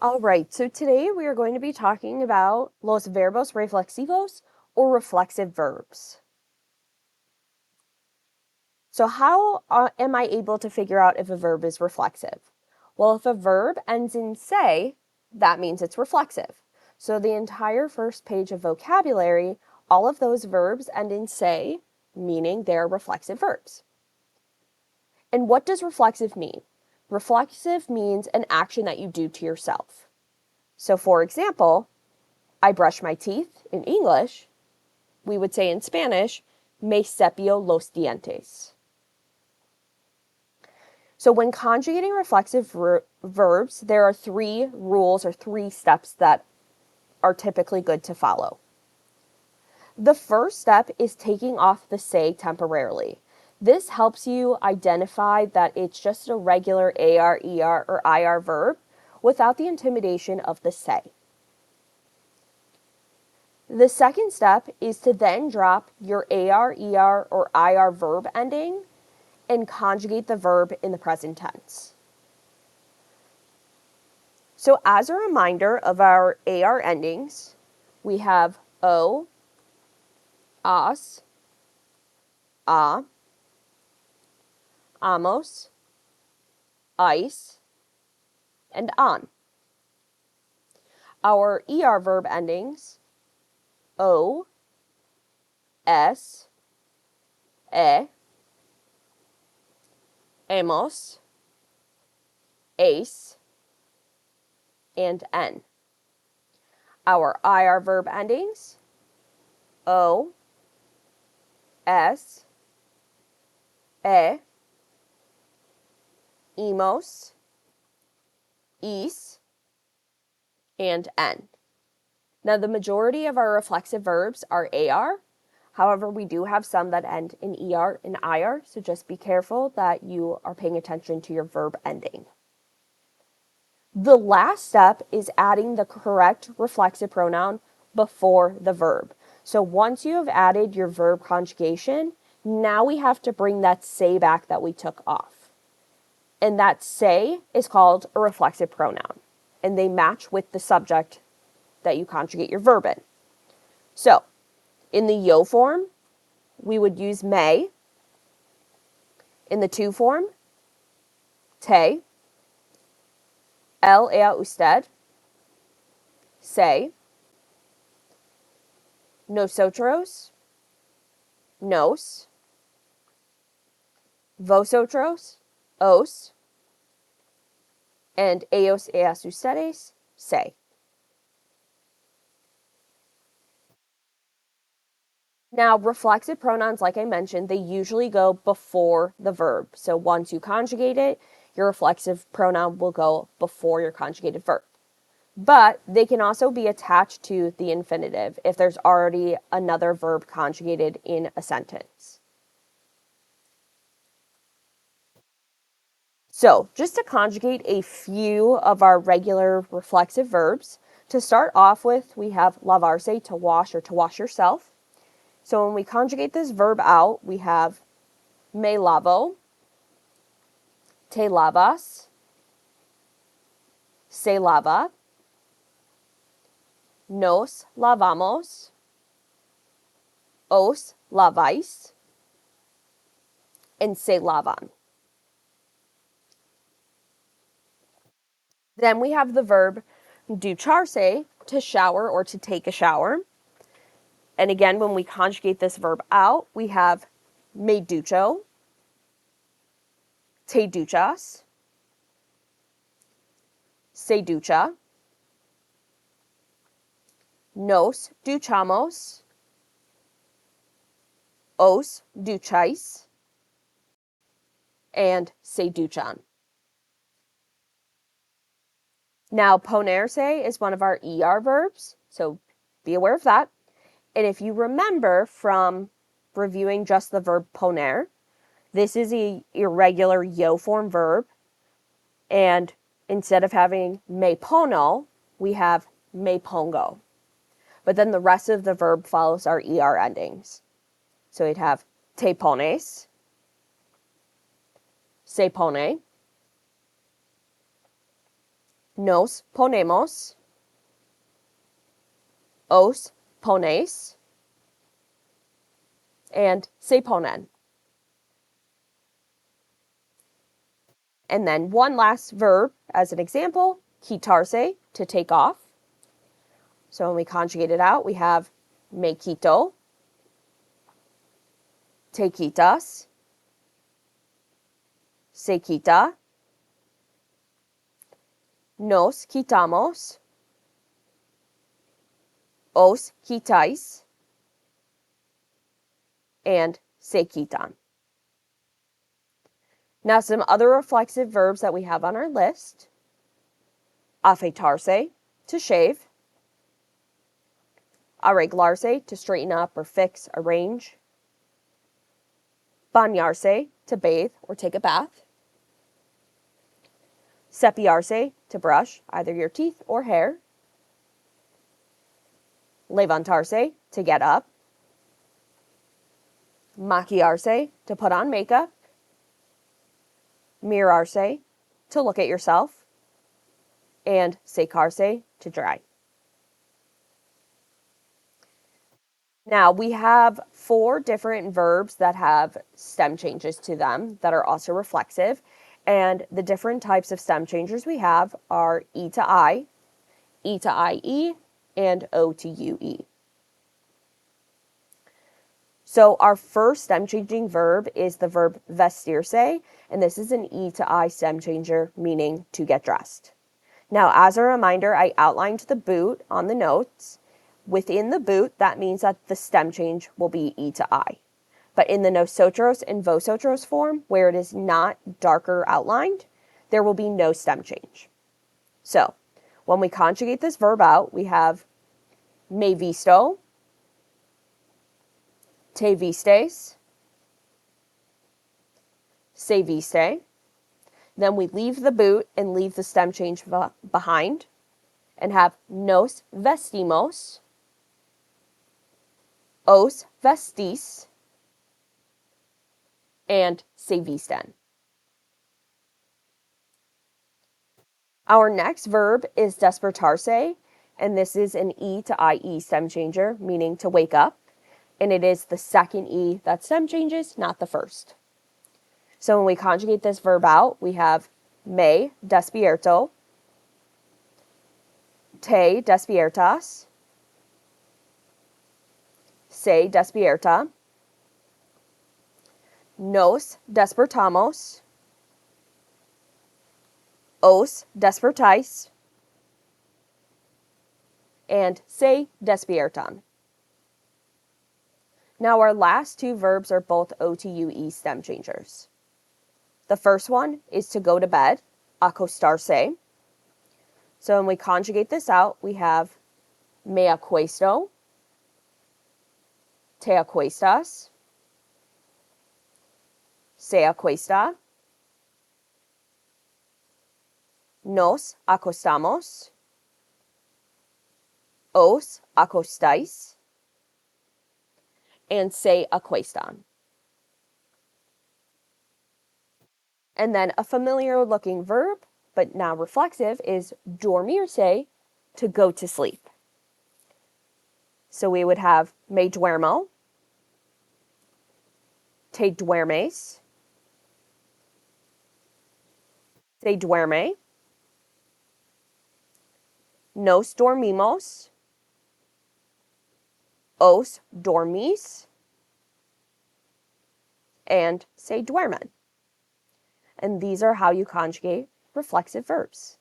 All right, so today we are going to be talking about los verbos reflexivos, or reflexive verbs. So how am I able to figure out if a verb is reflexive? Well, if a verb ends in se, that means it's reflexive. So the entire first page of vocabulary, all of those verbs end in se, meaning they're reflexive verbs. And what does reflexive mean? Reflexive means an action that you do to yourself. So for example, I brush my teeth in English. We would say in Spanish, me cepillo los dientes. So when conjugating reflexive verbs, there are 3 rules or 3 steps that are typically good to follow. The first step is taking off the se temporarily. This helps you identify that it's just a regular AR, ER, or IR verb without the intimidation of the se. The second step is to then drop your AR, ER, or IR verb ending and conjugate the verb in the present tense. So as a reminder of our AR endings, we have O, as, a, amos, ice, and on. Our ER verb endings, O, S, e, amos, ace, and N. Our IR verb endings, O, S, e, emos, is, and N. Now, the majority of our reflexive verbs are AR. However, we do have some that end in ER and IR, so just be careful that you are paying attention to your verb ending. The last step is adding the correct reflexive pronoun before the verb. So once you have added your verb conjugation, now we have to bring that se back that we took off. And that se is called a reflexive pronoun, and they match with the subject that you conjugate your verb in. So, in the yo form, we would use may. In the to form, te. El, ella, usted, se. Nosotros, nos. Vosotros, os. And ellos, ellas, ustedes, se. Now, reflexive pronouns, like I mentioned, they usually go before the verb. So once you conjugate it, your reflexive pronoun will go before your conjugated verb. But they can also be attached to the infinitive if there's already another verb conjugated in a sentence. So, just to conjugate a few of our regular reflexive verbs, to start off with, we have lavarse, to wash or to wash yourself. So when we conjugate this verb out, we have me lavo, te lavas, se lava, nos lavamos, os lavais, and se lavan. Then we have the verb ducharse, to shower or to take a shower. And again, when we conjugate this verb out, we have me ducho, te duchas, se ducha, nos duchamos, os duchais, and se duchan. Now, ponerse is one of our ER verbs, so be aware of that. And if you remember from reviewing just the verb poner, this is an irregular yo form verb, and instead of having me pono, we have me pongo. But then the rest of the verb follows our ER endings. So we'd have te pones, se pone, Nos ponemos. Os ponéis. And se ponen. And then one last verb as an example, quitarse, to take off. So when we conjugate it out, we have me quito, te quitas, se quita, nos quitamos, os quitáis, and se quitan. Now some other reflexive verbs that we have on our list. Afeitarse, to shave. Arreglarse, to straighten up or fix, arrange. Bañarse, to bathe or take a bath. Cepillarse, to brush either your teeth or hair. Levantarse, to get up. Maquillarse, to put on makeup. Mirarse, to look at yourself. And secarse, to dry. Now, we have 4 different verbs that have stem changes to them that are also reflexive. And the different types of stem changes we have are E to I, E to IE, and O to UE. So our first stem changing verb is the verb vestirse, and this is an E to I stem changer, meaning to get dressed. Now, as a reminder, I outlined the boot on the notes. Within the boot, that means that the stem change will be E to I. But in the nosotros and vosotros form, where it is not darker outlined, there will be no stem change. So, when we conjugate this verb out, we have me visto, te vistes, se viste. Then we leave the boot and leave the stem change behind and have nos vestimos, os vestis, and se visten. Our next verb is despertarse, and this is an E to IE stem changer, meaning to wake up, and it is the second E that stem changes, not the first. So when we conjugate this verb out, we have me despierto, te despiertas, se despierta, nos despertamos, os despertáis, and se despiertan. Now our last 2 verbs are both O to UE stem changers. The first one is to go to bed, acostarse. So when we conjugate this out, we have me acuesto, te acuestas, se acuesta, nos acostamos, os acostáis, and se acuestan. And then a familiar looking verb, but now reflexive, is dormirse, to go to sleep. So we would have me duermo, te duermes, se duerme, nos dormimos, os dormís, and se duermen. And these are how you conjugate reflexive verbs.